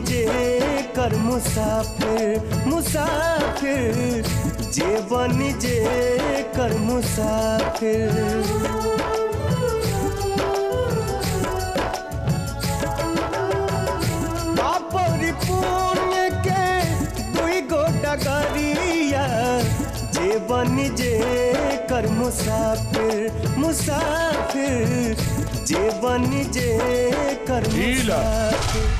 जे कर मुसाफिर मुसाफिर जे बनी जे कर मुसाफिर। पुण्य के दुई गो डगरिया जे बनी जे कर मुसाफिर मुसाफिर जे बनी जे कर मुसाफिर।